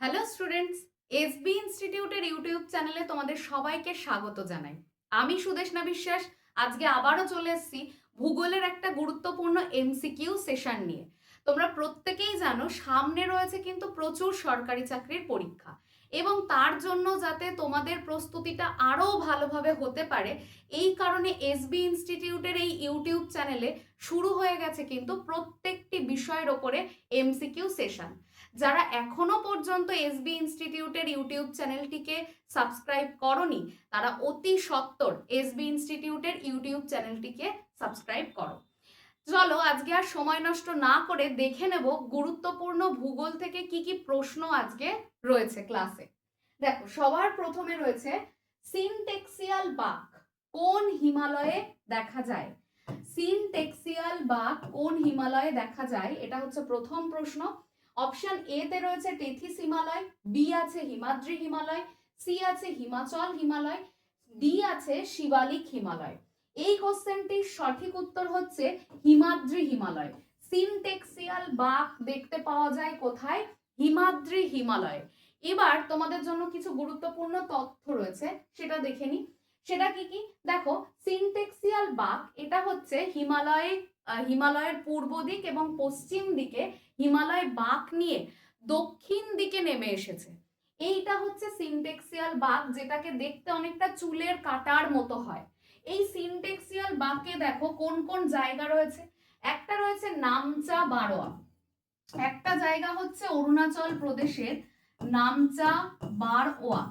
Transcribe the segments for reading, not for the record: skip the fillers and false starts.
Hello students, SB ইনস্টিটিউটের YouTube চ্যানেলে তোমাদের সবাইকে স্বাগত জানাই। আমি সুদেশনা বিশ্বাস। আজকে আবারও চলে এসেছি ভূগোলের একটা গুরুত্বপূর্ণ এমসিকিউ সেশন নিয়ে। তোমরা প্রত্যেকেই জানো সামনে রয়েছে কিন্তু প্রচুর সরকারি চাকরির পরীক্ষা, এবং তার জন্য যাতে তোমাদের প্রস্তুতিটা আরও ভালোভাবে হতে পারে এই কারণে এসবি ইনস্টিটিউটের এই ইউটিউব চ্যানেলে শুরু হয়ে গেছে কিন্তু প্রত্যেকটি বিষয়ের ওপরে এমসিকিউ সেশন। যারা এখনো পর্যন্ত এসবি ইনস্টিটিউটের ইউটিউব চ্যানেলটিকে সাবস্ক্রাইব করনি তারা অতি সত্বর এসবি ইনস্টিটিউটের ইউটিউব চ্যানেলটিকে সাবস্ক্রাইব করো। চলো আজকে আর সময় নষ্ট না করে দেখে নেব গুরুত্বপূর্ণ ভূগোল থেকে কি কি প্রশ্ন আজকে রয়েছে ক্লাসে। দেখো, সবার প্রথমে রয়েছে সিনটেক্সিয়াল বাঁক কোন হিমালয়ে দেখা যায়। সিনটেক্সিয়াল বাঁক কোন হিমালয়ে দেখা যায়, এটা হচ্ছে প্রথম প্রশ্ন। অপশন এ তে রয়েছে টেথিস হিমালয়, বি আছে হিমাদ্রি হিমালয়, সি আছে হিমাচল হিমালয়, ডি আছে শিবালিক হিমালয়। এই কোশ্চেনটির সঠিক উত্তর হচ্ছে হিমাদ্রি হিমালয়। সিনটেক্সিয়াল বাঁক দেখতে পাওয়া যায় কোথায়? হিমাদ্রি হিমালয়। এবার তোমাদের জন্য কিছু গুরুত্বপূর্ণ তথ্য রয়েছে, সেটা দেখে নি। সেটা কি কি দেখো, সিনটেক্সিয়াল বাঁক এটা হচ্ছে হিমালয়ের পূর্ব দিক এবং পশ্চিম দিকে হিমালয় বাঁক নিয়ে দক্ষিণ দিকে নেমে এসেছে। এইটা হচ্ছে সিনটেক্সিয়াল বাঁক, যেটাকে দেখতে অনেকটা চুলের কাটার মতো হয়। এই সিনটেক্সিয়াল বাঁকে দেখো কোন কোন জায়গা রয়েছে। একটা রয়েছে নামচা বারোয়া, একটা জায়গা হচ্ছে অরুণাচল প্রদেশের নামচা বারওয়া।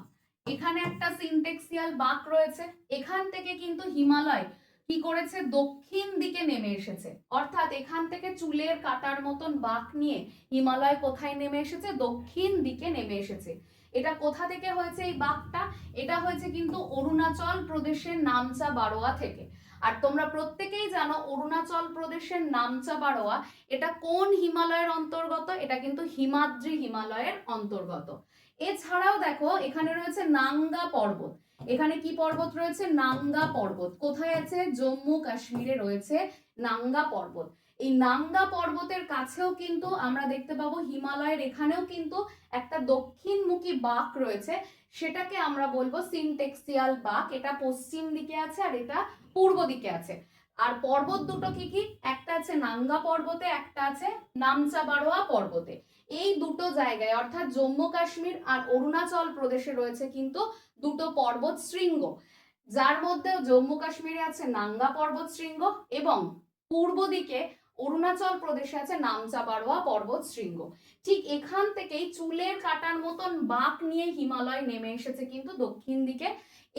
এখানে একটা সিনটেক্সিয়াল বাঁক রয়েছে। এখান থেকে কিন্তু হিমালয় কি করেছে? দক্ষিণ দিকে নেমে এসেছে, অর্থাৎ এখান থেকে চুলের কাটার মতন বাঁক নিয়ে হিমালয় কোথায় নেমে এসেছে? দক্ষিণ দিকে নেমে এসেছে। এটা কোথা থেকে হয়েছে এই বাঁকটা? এটা হয়েছে কিন্তু অরুণাচল প্রদেশের নামচা বারোয়া থেকে। আর তোমরা প্রত্যেকেই জানো অরুণাচল প্রদেশের নামচা বারোয়া এটা কোন হিমালয়ের অন্তর্গত? এটা কিন্তু হিমাদ্রি হিমালয়ের অন্তর্গত। এছাড়াও দেখো এখানে রয়েছে নাঙ্গা পর্বত। এখানে কি পর্বত রয়েছে? নাঙ্গা পর্বত। কোথায় আছে? জম্মু কাশ্মীরে রয়েছে নাঙ্গা পর্বত। এই নাঙ্গা পর্বতের কাছেও কিন্তু আমরা দেখতে পাবো হিমালয়ের এখানেও কিন্তু একটা দক্ষিণমুখী বাঁক রয়েছে, সেটাকে আমরা বলবো সিনটেক্সিয়াল বাঁক। এটা পশ্চিম দিকে আছে আর এটা পূর্ব দিকে আছে। আর পর্বত দুটো কি কি? একটা আছে নাঙ্গা পর্বতে, একটা আছে নামচা বারোয়া পর্বতে। এই দুটো জায়গায় অর্থাৎ জম্মু কাশ্মীর আর অরুণাচল প্রদেশে রয়েছে কিন্তু দুটো পর্বত শৃঙ্গ, যার মধ্যে জম্মু কাশ্মীরে আছে নাঙ্গা পর্বত শৃঙ্গ এবং পূর্ব দিকে অরুণাচল প্রদেশে আছে নামচা বারোয়া পর্বত শৃঙ্গ। ঠিক এখান থেকেই চুলের কাটার মতন বাঁক নিয়ে হিমালয় নেমে এসেছে কিন্তু দক্ষিণ দিকে।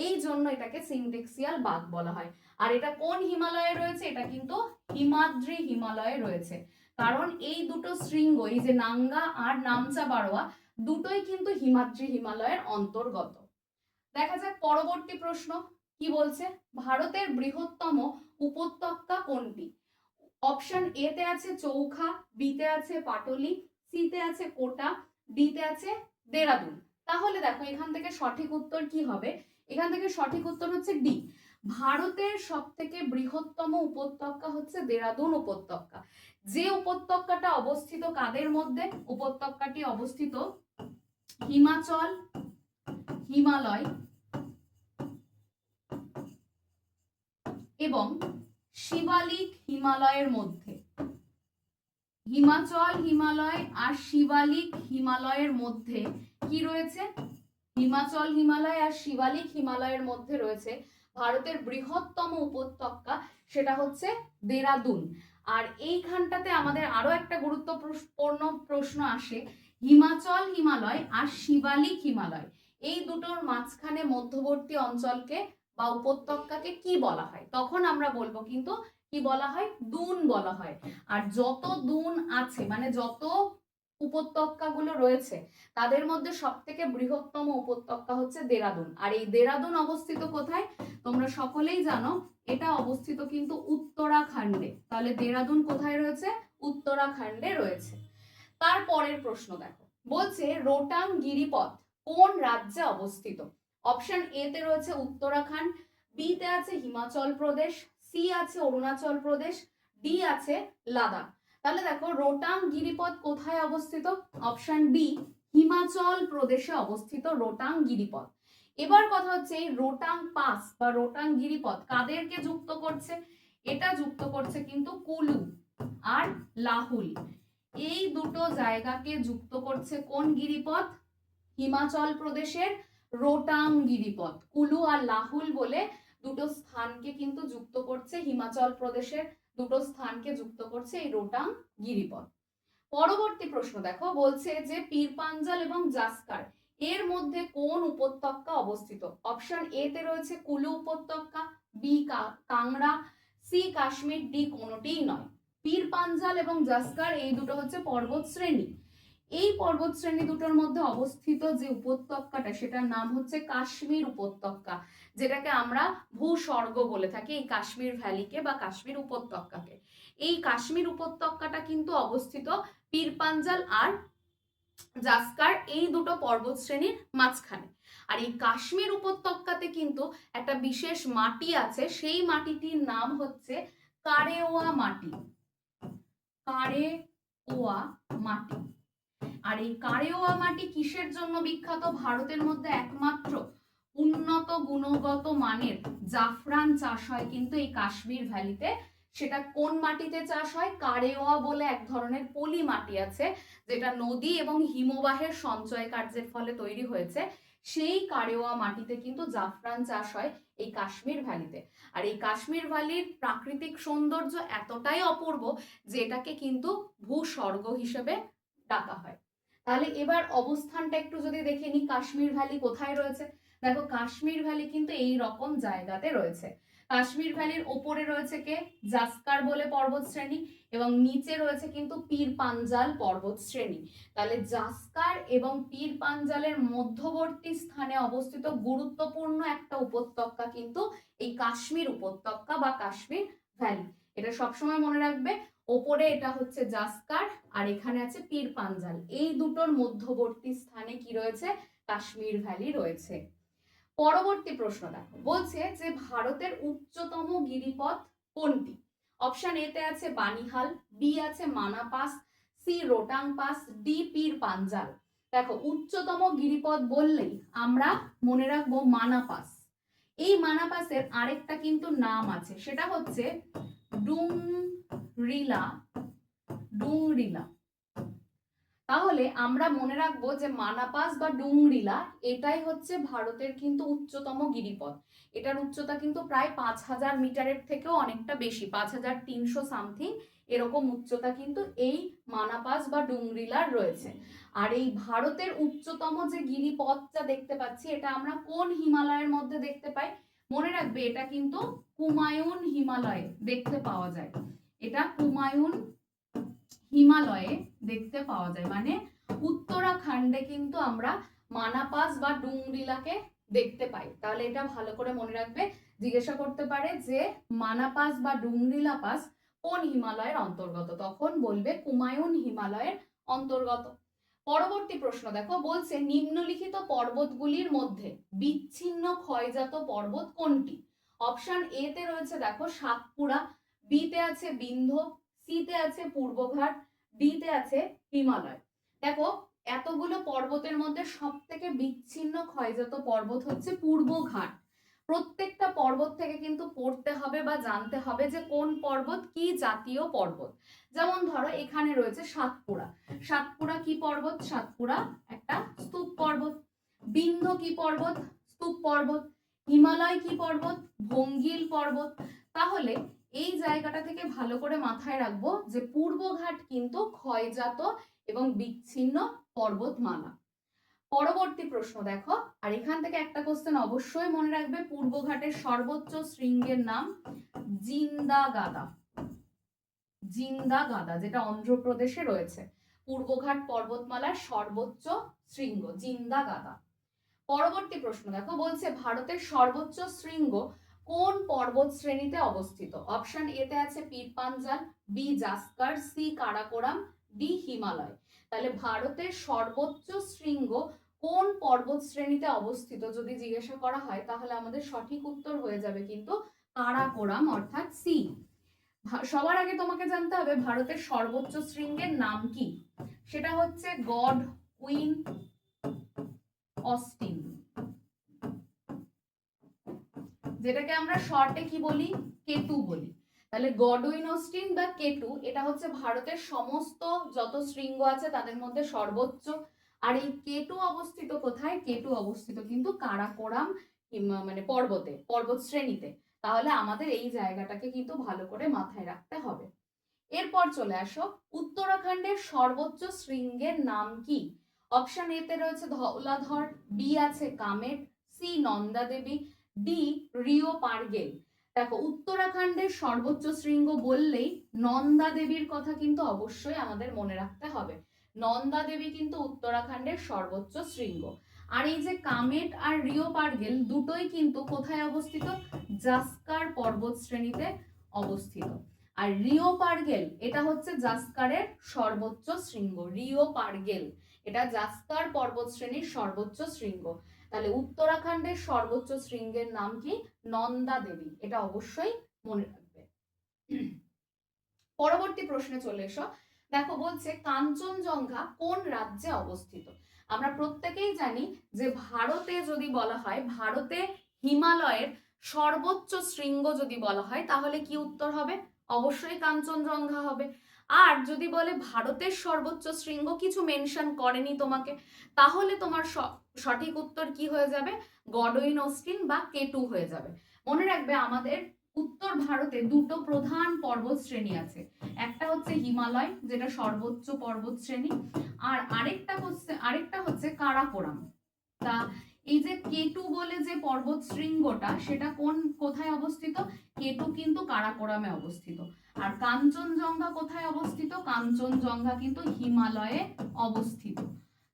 এই জন্য এটাকে সিনটেক্সিয়াল বাঁক বলা হয়। আর এটা কোন হিমালয়ে রয়েছে? এটা কিন্তু হিমাদ্রি হিমালয়ে রয়েছে, কারণ এই দুটো শৃঙ্গ, এই যে নাঙ্গা আর নামচা বারোয়া, দুটোই কিন্তু হিমাদ্রি হিমালয়ের অন্তর্গত। দেখা যাক পরবর্তী প্রশ্ন কি বলছে। ভারতের বৃহত্তম উপত্যকা কোনটি? অপশন এ তে আছে চৌখা, বি তে আছে পাটলি, সি তে আছে কোটা, ডি তে আছে দেরাদুন। তাহলে দেখো এখান থেকে সঠিক উত্তর কি হবে? এখান থেকে সঠিক উত্তর হচ্ছে ডি। ভারতের সব থেকে বৃহত্তম উপত্যকা হচ্ছে দেরাদুন উপত্যকা। যে উপত্যকাটা অবস্থিত কাদের মধ্যে? উপত্যকাটি অবস্থিত হিমাচল, হিমালয় এবং শিবালিক হিমালয়ের মধ্যে। হিমাচল হিমালয় আর শিবালিক হিমালয়ের মধ্যে কি রয়েছে? হিমাচল হিমালয় আর শিবালিক হিমালয়ের মধ্যে রয়েছে ভারতের বৃহত্তম উপত্যকা, সেটা হচ্ছে দেরাদুন। আর এইখানটাতে আমাদের আরো একটা গুরুত্বপূর্ণ প্রশ্ন আসে, হিমাচল হিমালয় আর শিবালিক হিমালয় এই দুটোর মাঝখানে মধ্যবর্তী অঞ্চলকে বা উপত্যকাকে কি বলা হয়? তখন আমরা বলবো কিন্তু কি বলা হয়? দুন বলা হয়। আর যত দুন আছে মানে যত উপত্যকাগুলো রয়েছে তাদের মধ্যে সব থেকে বৃহত্তম উপত্যকা হচ্ছে দেরাদুন। আর এই দেরাদুন অবস্থিত কোথায়? তোমরা সকলেই জানো এটা অবস্থিত কিন্তু উত্তরাখণ্ডে। তাহলে দেরাদুন কোথায় রয়েছে? উত্তরাখণ্ডে রয়েছে। তারপরের প্রশ্ন দেখো, বলছে রোটাং গিরিপথ কোন রাজ্যে অবস্থিত? অপশন এ তে রয়েছে উত্তরাখণ্ড, বি তে আছে হিমাচল প্রদেশ, সি আছে অরুণাচল প্রদেশ, ডি আছে লাদাখ। তাহলে দেখো রোটাং গিরিপথ কোথায় অবস্থিত? অপশন বি হিমাচল প্রদেশে অবস্থিত রোটাং গিরিপথ। এবার কথা হচ্ছে এই রোটাং পাস বা রোটাং গিরিপথ কাদেরকে যুক্ত করছে? এটা যুক্ত করছে কিন্তু কুলু আর লাহুল, এই দুটো জায়গাকে যুক্ত করছে কোন গিরিপথ? হিমাচল প্রদেশের রোটাং গিরিপথ। কুলু আর লাহুল বলে দুটো স্থানকে কিন্তু যুক্ত করছে, হিমাচল প্রদেশের দুটো স্থানকে যুক্ত করছে এই রোটাং গিরিপথ। পরবর্তী প্রশ্ন দেখো, বলছে যে পীরপাঞ্জাল এবং জাস্কার এর মধ্যে কোন উপত্যকা অবস্থিত? অপশন এ তে রয়েছে কুলু উপত্যকা, B Kangra, C Kashmir, D কোনোটিই নয়। পীরপাঞ্জাল এবং জাস্কার এই দুটো হচ্ছে পর্বত শ্রেণী। এই পর্বত শ্রেণী দুটোর মধ্যে অবস্থিত যে উপত্যকাটা সেটার নাম হচ্ছে কাশ্মীর উপত্যকা, যেটাকে আমরা ভূস্বর্গ বলে থাকি এই কাশ্মীর ভ্যালিকে বা কাশ্মীর উপত্যকাকে। এই কাশ্মীর উপত্যকাটা কিন্তু অবস্থিত পীরপাঞ্জাল আর জাস্কার এই দুটো পর্বত শ্রেণীর মাঝখানে। আর এই কাশ্মীর উপত্যকাতে কিন্তু একটা বিশেষ মাটি আছে, সেই মাটিটির নাম হচ্ছে কারেওয়া মাটি। কারেওয়া মাটি। আর এই কারেওয়া মাটি কিসের জন্য বিখ্যাত? ভারতের মধ্যে একমাত্র উন্নত গুণগত মানের জাফরান চাষ হয় কিন্তু এই কাশ্মীর ভ্যালিতে। সেটা কোন মাটিতে চাষ হয়? কারেওয়া বলে এক ধরনের পলি মাটি আছে, যেটা নদী এবং হিমবাহের সঞ্চয় কার্যের ফলে তৈরি হয়েছে। সেই কারেওয়া মাটিতে কিন্তু জাফরান চাষ হয় এই কাশ্মীর ভ্যালিতে। আর এই কাশ্মীর ভ্যালির প্রাকৃতিক সৌন্দর্য এতটাই অপূর্ব যে এটাকে কিন্তু ভূস্বর্গ হিসেবে ডাকা হয়। তাহলে এবার অবস্থানটা একটু যদি দেখে নিই, কাশ্মীর ভ্যালি কোথায় রয়েছে। দেখো কাশ্মীর ভ্যালি কিন্তু এই রকম জায়গাতে রয়েছে। কাশ্মীর ভ্যালির ওপরে রয়েছে কে? জাস্কার বলে পর্বত শ্রেণী, এবং নিচে রয়েছে কিন্তু পীর পাঞ্জাল পর্বত শ্রেণী। তাহলে জাস্কার এবং পীর পাঞ্জালের মধ্যবর্তী স্থানে অবস্থিত গুরুত্বপূর্ণ একটা উপত্যকা কিন্তু এই কাশ্মীর উপত্যকা বা কাশ্মীর ভ্যালি। এটা সবসময় মনে রাখবে, ওপরে এটা হচ্ছে জাস্কার আর এখানে আছে পীর পাঞ্জাল, এই দুটোর মধ্যবর্তী স্থানে কি রয়েছে? কাশ্মীর ভ্যালি রয়েছে। পরবর্তী প্রশ্ন দেখো, বলছে যে ভারতের উচ্চতম গিরিপথ কোনটি? অপশন এ তে আছে বানিহাল, বি আছে Mana pass, C Rohtang pass, D Pir Panjal. দেখো উচ্চতম গিরিপথ বললেই আমরা মনে রাখবো মানা পাস। এই মানা পাসের আরেকটা কিন্তু নাম আছে, সেটা হচ্ছে ডুংরিলা। ডুংরিলা। তাহলে আমরা মনে রাখবো যে মানা পাস বা ডুংরিলা এটাই হচ্ছে ভারতের কিন্তু উচ্চতম গিরিপথ। এটার উচ্চতা কিন্তু প্রায় 5000 মিটারের থেকেও অনেকটা বেশি, 5300 সামথিং এরকম উচ্চতা কিন্তু এই মানা পাস বা ডুংরিলার রয়েছে। আর এই ভারতের উচ্চতম যে গিরিপথটা দেখতে পাচ্ছি এটা আমরা কোন হিমালয়ের মধ্যে দেখতে পাই? মনে রাখবে এটা কিন্তু কুমায়ুন হিমালয়ে দেখতে পাওয়া যায়। এটা কুমায়ুন হিমালয়ে দেখতে পাওয়া যায়, মানে উত্তরাখণ্ডে কিন্তু আমরা মানা পাস বা ডুংরিলাকে দেখতে পাই। তাহলে এটা ভালো করে মনে রাখবে, জিজ্ঞাসা করতে পারে যে মানা পাস বা ডুংরিলা পাস কোন হিমালয়ের অন্তর্গত, তখন বলবে কুমায়ুন হিমালয়ের অন্তর্গত। পরবর্তী প্রশ্ন দেখো, বলছে নিম্নলিখিত পর্বতগুলির মধ্যে বিচ্ছিন্ন ক্ষয়জাত পর্বত কোনটি? অপশন এ তে রয়েছে দেখো সাতপুরা, বি তে আছে বিন্ধ্য, সি তে আছে পূর্বঘাট, ডি তে আছে হিমালয়। দেখো এতগুলো পর্বতের মধ্যে সব থেকে বিচ্ছিন্ন ক্ষয়জাত পর্বত হচ্ছে পূর্বঘাট। প্রত্যেকটা পর্বত থেকে কিন্তু পড়তে হবে বা জানতে হবে যে কোন পর্বত কি জাতীয় পর্বত। যেমন ধরো এখানে রয়েছে সাতপুরা। সাতপুরা কি পর্বত? সাতপুরা একটা স্তূপ পর্বত। বিন্ধ্য কি পর্বত? স্তূপ পর্বত। হিমালয় কি পর্বত? ভঙ্গিল পর্বত। তাহলে এই জায়গাটা থেকে ভালো করে মাথায় রাখবো যে পূর্বঘাট কিন্তু ক্ষয়জাত এবং বিচ্ছিন্ন পর্বতমালা। পরবর্তী প্রশ্ন দেখো, আর এখান থেকে একটা কোশ্চেন অবশ্যই মনে রাখবে, পূর্বঘাটের সর্বোচ্চ শৃঙ্গের নাম জিন্দাগাদা। জিন্দাগাদা, যেটা অন্ধ্রপ্রদেশে রয়েছে। পূর্বঘাট পর্বতমালার সর্বোচ্চ শৃঙ্গ জিন্দাগাদা। পরবর্তী প্রশ্ন দেখো, বলছে ভারতের সর্বোচ্চ শৃঙ্গ কোন পর্বত শ্রেণীতে অবস্থিত? অপশন এ তে আছে Pir Panjal, B Zanskar, C Karakoram, D Himalaya. তাহলে ভারতের সর্বোচ্চ শৃঙ্গ কোন পর্বত শ্রেণীতে অবস্থিত যদি জিজ্ঞাসা করা হয়, তাহলে আমাদের সঠিক উত্তর হয়ে যাবে কিন্তু কারাকোরাম অর্থাৎ সি। সবার আগে তোমাকে জানতে হবে ভারতের সর্বোচ্চ শৃঙ্গের নাম কি। সেটা হচ্ছে গড উইন অস্টিন, যেটাকে আমরা শর্টে কি বলি, কেটু বলি। তাহলে গডউইন অস্টিন বা কেটু, এটা হচ্ছে ভারতের সমস্ত যত শৃঙ্গ আছে তাদের মধ্যে সর্বোচ্চ। আর এই কেটু অবস্থিত কোথায়? কেটু অবস্থিত কিন্তু কারাকোরাম মানে পর্বত শ্রেণীতে। তাহলে আমাদের এই জায়গাটাকে কিন্তু ভালো করে মাথায় রাখতে হবে। এরপর চলে আসো, উত্তরাখণ্ডের সর্বোচ্চ শৃঙ্গের নাম কি? অপশন এ তে রয়েছে ধৌলাধর, বি আছে Kamet, C Nanda Devi, D Rio পারগেল। দেখো উত্তরাখণ্ডের সর্বোচ্চ শৃঙ্গ বললেই নন্দা দেবীর কথা কিন্তু অবশ্যই আমাদের মনে রাখতে হবে। নন্দা দেবী কিন্তু উত্তরাখণ্ডের সর্বোচ্চ শৃঙ্গ। আর এই যে কামেট আর রিও পারগেল দুটোই কিন্তু কোথায় অবস্থিত? জাস্কার পর্বত শ্রেণীতে অবস্থিত। আর রিও পারগেল এটা হচ্ছে জাস্কারের সর্বোচ্চ শৃঙ্গ। রিও পারগেল এটা জাস্কার পর্বত শ্রেণীর সর্বোচ্চ শৃঙ্গ। তাহলে উত্তরাখণ্ডের সর্বোচ্চ শৃঙ্গের নাম কি? নন্দা দেবী। এটা অবশ্যই মনে রাখবে। পরবর্তী প্রশ্নে চলে এসো। দেখো বলছে কাঞ্চনজঙ্ঘা কোন রাজ্যে অবস্থিত? আমরা প্রত্যেকেই জানি যে ভারতে যদি বলা হয়, ভারতে হিমালয়ের সর্বোচ্চ শৃঙ্গ যদি বলা হয় তাহলে কি উত্তর হবে? অবশ্যই কাঞ্চনজঙ্ঘা হবে। আর যদি বলে ভারতের সর্বোচ্চ শৃঙ্গ, কিছু মেনশন করেনি তোমাকে, তাহলে তোমার সঠিক উত্তর কি হয়ে যাবে? গডউইন অস্টিন বা কেটু হয়ে যাবে। মনে রাখবে আমাদের উত্তর ভারতে দুটো প্রধান পর্বত শ্রেণী আছে, একটা হচ্ছে হিমালয় যেটা সর্বোচ্চ পর্বত শ্রেণী, আর আরেকটা হচ্ছে কারাকোরাম। তা এই যে কেটু বলে যে পর্বত শৃঙ্গটা সেটা কোথায় অবস্থিত? কেটু কিন্তু কারাকোরামে অবস্থিত। আর কাঞ্চনজঙ্ঘা কোথায় অবস্থিত? কাঞ্চনজঙ্ঘা কিন্তু হিমালয়ে অবস্থিত।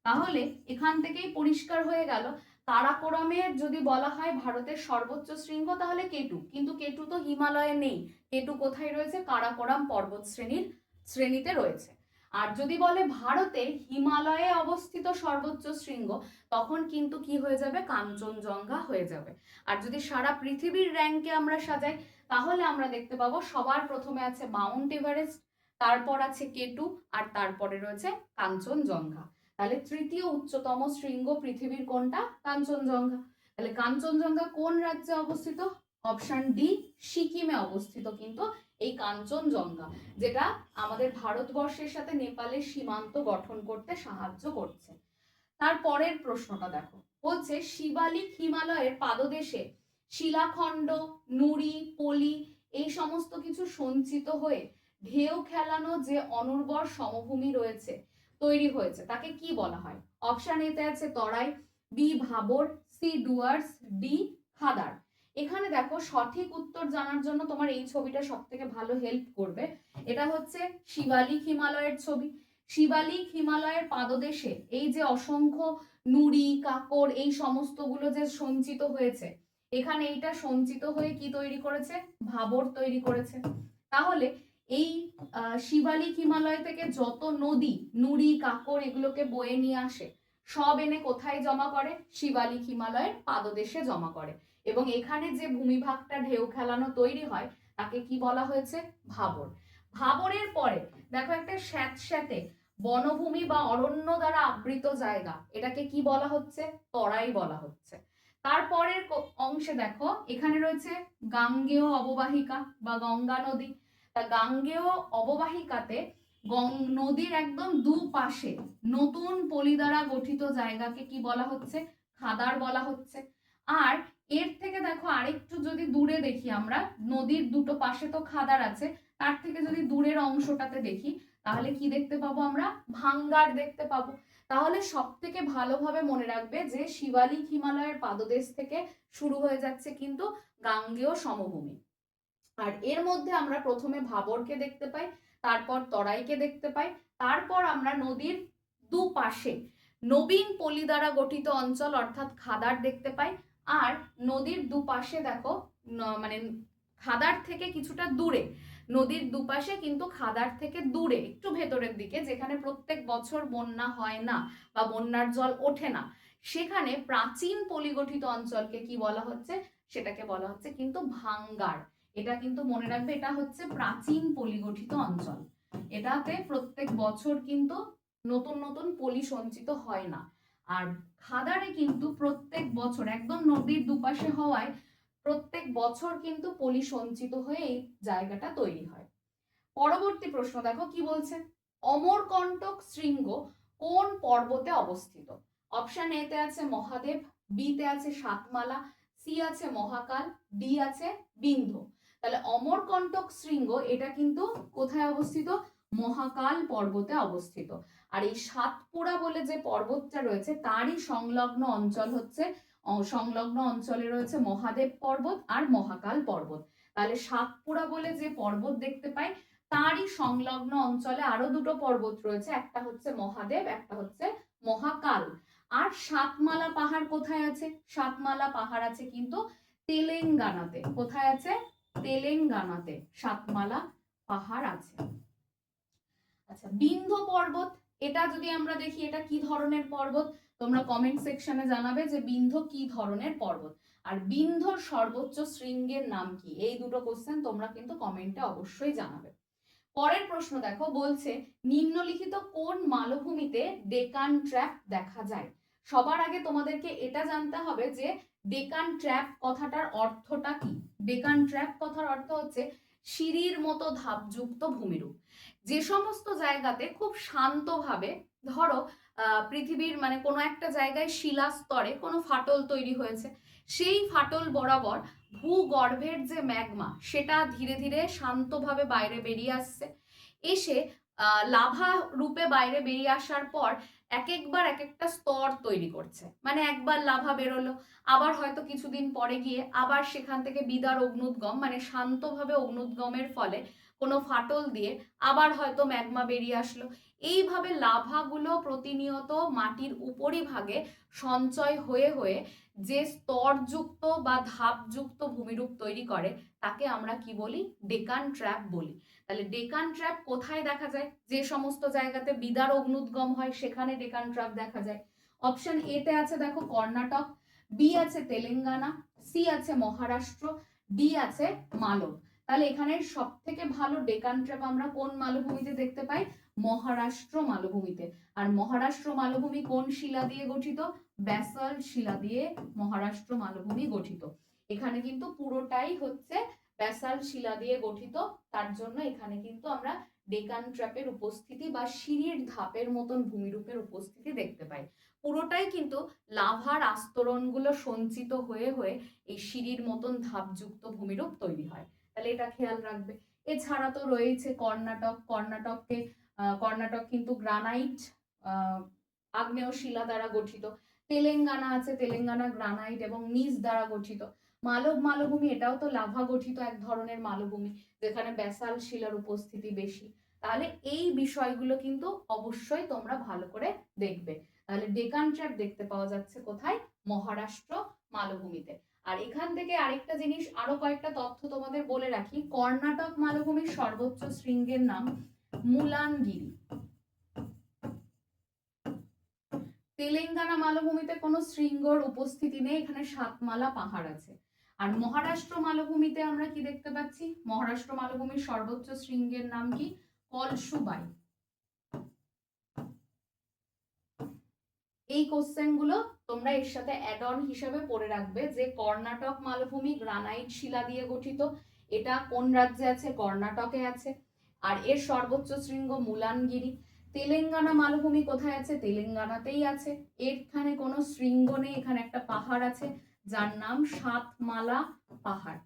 তাহলে এখান থেকেই পরিষ্কার হয়ে গেল, কারাকোরামের যদি বলা হয় ভারতের সর্বোচ্চ শৃঙ্গ তাহলে কেটু, কিন্তু কেটু তো হিমালয়ে নেই। কেটু কোথায় রয়েছে? কারাকোরাম পর্বত শ্রেণীতে রয়েছে। আর যদি বলে ভারতে হিমালয়ে অবস্থিত সর্বোচ্চ শৃঙ্গ, তখন কিন্তু কি হয়ে যাবে? কাঞ্চনজঙ্ঘা হয়ে যাবে। আর যদি সারা পৃথিবীর র্যাঙ্কে আমরা সাজাই তাহলে আমরা দেখতে পাবো সবার প্রথমে আছে মাউন্ট এভারেস্ট, তারপর আছে কেটু, আর তারপরে রয়েছে কাঞ্চনজঙ্ঘা। তাহলে তৃতীয় উচ্চতম শৃঙ্গ পৃথিবীর কোনটা? কাঞ্চনজঙ্ঘা। তাহলে কাঞ্চনজঙ্ঘা কোন রাজ্যে অবস্থিত? অপশন ডি সিকিমে অবস্থিত কিন্তু এই কাঞ্চনজঙ্ঘা, যেটা আমাদের ভারতবর্ষের সাথে নেপালের সীমান্ত গঠন করতে সাহায্য করছে। তারপরের প্রশ্নটা দেখো, বলছে শিবালিক হিমালয়ের পাদদেশে শিলাখণ্ড, নুড়ি, পলি এই সমস্ত কিছু সঞ্চিত হয়ে ঢেউ খেলানো যে অনুর্বর সমভূমি রয়েছে, তৈরি হয়েছে, তাকে কি বলা হয়? অপশন এতে আছে তরাই, B Bhabar, C Dooars, D খাদার। এখানে দেখো সঠিক উত্তর জানার জন্য তোমার এই ছবিটা সব থেকে ভালো হেল্প করবে। এটা হচ্ছে শিবালিক হিমালয়ের ছবি। শিবালিক হিমালয়ের পাদদেশে এই যে অসংখ্য নুড়ি, কাকর এই সমস্তগুলো যে সঞ্চিত হয়েছে, এখানে এইটা সঞ্চিত হয়ে কি তৈরি করেছে? ভাবর তৈরি করেছে। তাহলে এই শিবালিক হিমালয় থেকে যত নদী, নুড়ি, কাকর এগুলোকে বয়ে নিয়ে আসে, সব এনে কোথায় জমা করে? শিবালিক হিমালয়ের পাদদেশে জমা করে। এবং এখানে যে ভূমিভাগটা ঢেউ খেলানো তৈরি হয় তাকে কি বলা হয়েছে? ভাবর। ভাবরের পরে দেখো একটা স্যাঁতস্যাঁতে বনভূমি বা অরণ্য দ্বারা আবৃত জায়গা, এটাকে কি বলা হচ্ছে? তরাই বলা হচ্ছে। তারপরের অংশে দেখো এখানে রয়েছে গাঙ্গেয় অববাহিকা বা গঙ্গা নদী। তা গাঙ্গেয় অববাহিকাতে নদীর একদম দুপাশে নতুন পলি দ্বারা গঠিত জায়গাকে কি বলা হচ্ছে? খাদার বলা হচ্ছে। আর এর থেকে দেখো আরেকটু যদি দূরে দেখি আমরা, নদীর দুটো পাশে তো খাদার আছে, তার থেকে যদি দূরের অংশটাতে দেখি তাহলে কি দেখতে পাবো? আমরা ভাঙ্গার দেখতে পাবো। তাহলে সব থেকে ভালোভাবে মনে রাখবে যে শিবালিক হিমালয়ের পাদদেশ থেকে শুরু হয়ে যাচ্ছে কিন্তু গাঙ্গেয় সমভূমি। আর এর মধ্যে আমরা প্রথমে ভাবরকে দেখতে পাই, তারপর তরাইকে দেখতে পাই, তারপর আমরা নদীর দুপাশে নবীন পলি দ্বারা গঠিত অঞ্চল অর্থাৎ খাদার দেখতে পাই। আর নদীর দুপাশে দেখো মানে খাদার থেকে কিছুটা দূরে, নদীর দুপাশে কিন্তু খাদার থেকে দূরে একটু ভেতরের দিকে, যেখানে প্রত্যেক বছর বন্যা হয় না বা বন্যার জল ওঠে না, সেখানে প্রাচীন পলিগঠিত অঞ্চলকে কি বলা হচ্ছে? সেটাকে বলা হচ্ছে কিন্তু ভাঙ্গার। এটা কিন্তু মনে রাখবে, এটা হচ্ছে প্রাচীন পলিগঠিত অঞ্চল। এটাতে প্রত্যেক বছর কিন্তু নতুন নতুন পলি সঞ্চিত হয় না। আর খাদাড়ে কিন্তু প্রত্যেক বছর একদম নদীর দুপাশে হওয়ায় প্রত্যেক বছর কিন্তু পলি সঞ্চিত হয়ে এই জায়গাটা তৈরি হয়। পরবর্তী প্রশ্ন দেখো কি বলছে, অমরকণ্টক শৃঙ্গ কোন পর্বতে অবস্থিত? অপশন এ তে আছে মহাদেব, বি তে আছে সাতমালা, সি আছে মহাকাল, ডি আছে বিন্ধ্য। তাহলে অমরকণ্টক শৃঙ্গ এটা কিন্তু কোথায় অবস্থিত? মহাকাল পর্বতে অবস্থিত। আর এই সাতপুরা বলে যে পর্বতটা রয়েছে তারই সংলগ্ন অঞ্চল হচ্ছে, সংলগ্ন অঞ্চলে রয়েছে মহাদেব পর্বত আর মহাকাল পর্বত। তাহলে সাতপুরা বলে যে পর্বত দেখতে পাই তারই সংলগ্ন অঞ্চলে আরো দুটো পর্বত রয়েছে, একটা হচ্ছে মহাদেব, একটা হচ্ছে মহাকাল। আর সাতমালা পাহাড় কোথায় আছে? সাতমালা পাহাড় আছে কিন্তু তেলেঙ্গানাতে। কোথায় আছে? তেলেঙ্গানাতে সাতমালা পাহাড় আছে। আচ্ছা, বিন্ধ্য পর্বত এটা যদি আমরা দেখি এটা কি ধরনের পর্বত, তোমরা কমেন্ট সেকশনে জানাবে যে বিন্ধ্য কি ধরনের পর্বত। আর বিন্ধ্যর সর্বোচ্চ শৃঙ্গের নাম কি? এই দুটো কোশ্চেন তোমরা কিন্তু কমেন্টে অবশ্যই জানাবে। পরের প্রশ্ন দেখো, বলছে নিম্নলিখিত কোন মালভূমিতে ডেকান ট্র্যাপ দেখা যায়? সবার আগে তোমাদেরকে এটা জানতে হবে যে ডেকান ট্র্যাপ কথাটার অর্থটা কি। ডেকান ট্র্যাপ কথার অর্থ হচ্ছে সিঁড়ির মতো ধাপযুক্ত ভূমিরূপ। যে সমস্ত জায়গাতে খুব শান্তভাবে, ধরো পৃথিবীর মানে কোনো একটা জায়গায় শিলাস্তরে কোনো ফাটল তৈরি হয়েছে, সেই ফাটল বরাবর ভূগর্ভের যে ম্যাগমা সেটা ধীরে ধীরে শান্তভাবে বাইরে বেরিয়ে আসছে, এসে লাভা রূপে বাইরে বেরিয়ে আসার পর এক একবার এক একটা স্তর তৈরি করছে। মানে একবার লাভা বেরোলো, আবার হয়তো কিছুদিন পরে গিয়ে আবার সেখান থেকে বিদার অগ্নুদ্গম, মানে শান্তভাবে অগ্নুদ্গমের ফলে কোনো ফাটল দিয়ে আবার হয়তো ম্যাগমা বেরিয়ে আসলো। এইভাবে লাভাগুলো প্রতিনিয়ত মাটির উপরিভাগে সঞ্চয় হয়ে হয়ে যে স্তরযুক্ত বা ধাপযুক্ত ভূমিরূপ তৈরি করে তাকে আমরা কি বলি? ডেকান ট্র্যাপ বলি। তাহলে ডেকান ট্র্যাপ কোথায় দেখা যায়? যে সমস্ত জায়গাতে বিদার অগ্নুদ্গম হয় সেখানে ডেকান ট্র্যাপ দেখা যায়। অপশন এ তে আছে দেখো কর্ণাটক, বি আছে তেলেঙ্গানা, সি আছে মহারাষ্ট্র, ডি আছে মালব। তাহলে এখানে সব থেকে ভালো ডেকান ট্র্যাপ আমরা কোন মালভূমিতে দেখতে পাই? মহারাষ্ট্র মালভূমিতে। আর মহারাষ্ট্র মালভূমি কোন শিলা দিয়ে গঠিত? ব্যাসল্ট শিলা দিয়ে মহারাষ্ট্র মালভূমি গঠিত। এখানে কিন্তু পুরোটাই হচ্ছে ব্যাসল্ট শিলা দিয়ে গঠিত, তার জন্য এখানে কিন্তু আমরা ডেকান ট্র্যাপের উপস্থিতি বা সিঁড়ির ধাপের মতন ভূমিরূপের উপস্থিতি দেখতে পাই। পুরোটাই কিন্তু লাভার আস্তরণগুলো সঞ্চিত হয়ে হয়ে এই সিঁড়ির মতন ধাপযুক্ত ভূমিরূপ তৈরি হয়। তাহলে এটা খেয়াল রাখবে। এছাড়া তো রয়েছে কর্ণাটক। কর্ণাটক কিন্তু গ্রানাইট আগ্নেয় শিলা দ্বারা গঠিত। তেলেঙ্গানা আছে, তেলেঙ্গানা গ্রানাইট এবং নিজ দ্বারা গঠিত। মালব মালভূমি এটাও তো লাভা গঠিত এক ধরনের মালভূমি, যেখানে ব্যাসাল শিলার উপস্থিতি বেশি। তাহলে এই বিষয়গুলো কিন্তু অবশ্যই তোমরা ভালো করে দেখবে। তাহলে ডেকান ট্র্যাপ দেখতে পাওয়া যাচ্ছে কোথায়? মহারাষ্ট্র মালভূমিতে। আর এখান থেকে আরেকটা জিনিস, আরো কয়েকটা তথ্য তোমাদের বলে রাখি। কর্ণাটক মালভূমির সর্বোচ্চ শৃঙ্গের নাম মুলানগিরি। তেলেঙ্গানা মালভূমিতে কোনো শৃঙ্গর উপস্থিতি নেই, এখানে সাতমালা পাহাড় আছে। আর মহারাষ্ট্র মালভূমিতে আমরা কি দেখতে পাচ্ছি? মহারাষ্ট্র মালভূমির সর্বোচ্চ শৃঙ্গের নাম কি? কলসুবাই। এই কোশ্চেন গুলো তোমরা এর সাথে অ্যাড অন হিসেবে পড়ে রাখবে যে কর্ণাটক মালভূমি গ্রানাইট শিলা দিয়ে গঠিত, এটা কোন রাজ্যে আছে? কর্ণাটকে আছে। আর এর সর্বোচ্চ শৃঙ্গ মুলানগিরি। তেলেঙ্গানা মালভূমি কোথায় আছে? তেলেঙ্গানাতেই আছে। এখানে কোনো শৃঙ্গ নেই, এখানে একটা পাহাড় আছে যার নাম সাতমালা পাহাড়।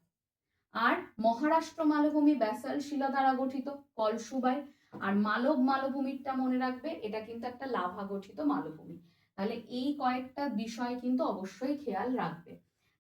আর মহারাষ্ট্র মালভূমি ব্যাসাল্ট শিলা দ্বারা গঠিত, কলসুবাই। আর মালব মালভূমিটা মনে রাখবে, এটা কিন্তু একটা লাভা গঠিত মালভূমি। তাহলে এই কয়েকটা বিষয় কিন্তু অবশ্যই খেয়াল রাখবে।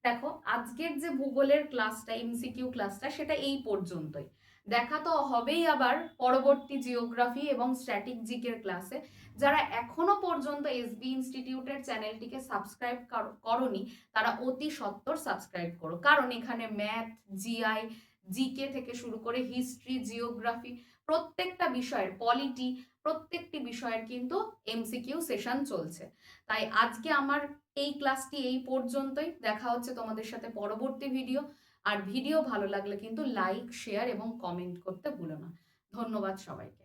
দেখো আজকের যে ভূগোলের ক্লাসটা, এমসিকিউ ক্লাসটা, সেটা এই পর্যন্তই। দেখা তো হবেই আবার পরবর্তী জিওগ্রাফি এবং স্ট্যাটিক জিকের ক্লাসে। যারা এখনো পর্যন্ত এসবি ইনস্টিটিউটের চ্যানেলটিকে সাবস্ক্রাইব করোনি তারা অতি সত্বর সাবস্ক্রাইব করো, কারণ এখানে ম্যাথ, জিআই, জিকে থেকে শুরু করে হিস্ট্রি, জিওগ্রাফি, প্রত্যেকটা বিষয়ের, পলিটি, প্রত্যেকটি বিষয়ের কিন্তু এমসিকিউ সেশন চলছে। তাই আজকে আমার এই ক্লাসটি এই পর্যন্তই। দেখা হচ্ছে তোমাদের সাথে পরবর্তী ভিডিও। আর ভিডিও ভালো লাগলে কিন্তু লাইক, শেয়ার এবং কমেন্ট করতে ভুলো না। ধন্যবাদ সবাইকে।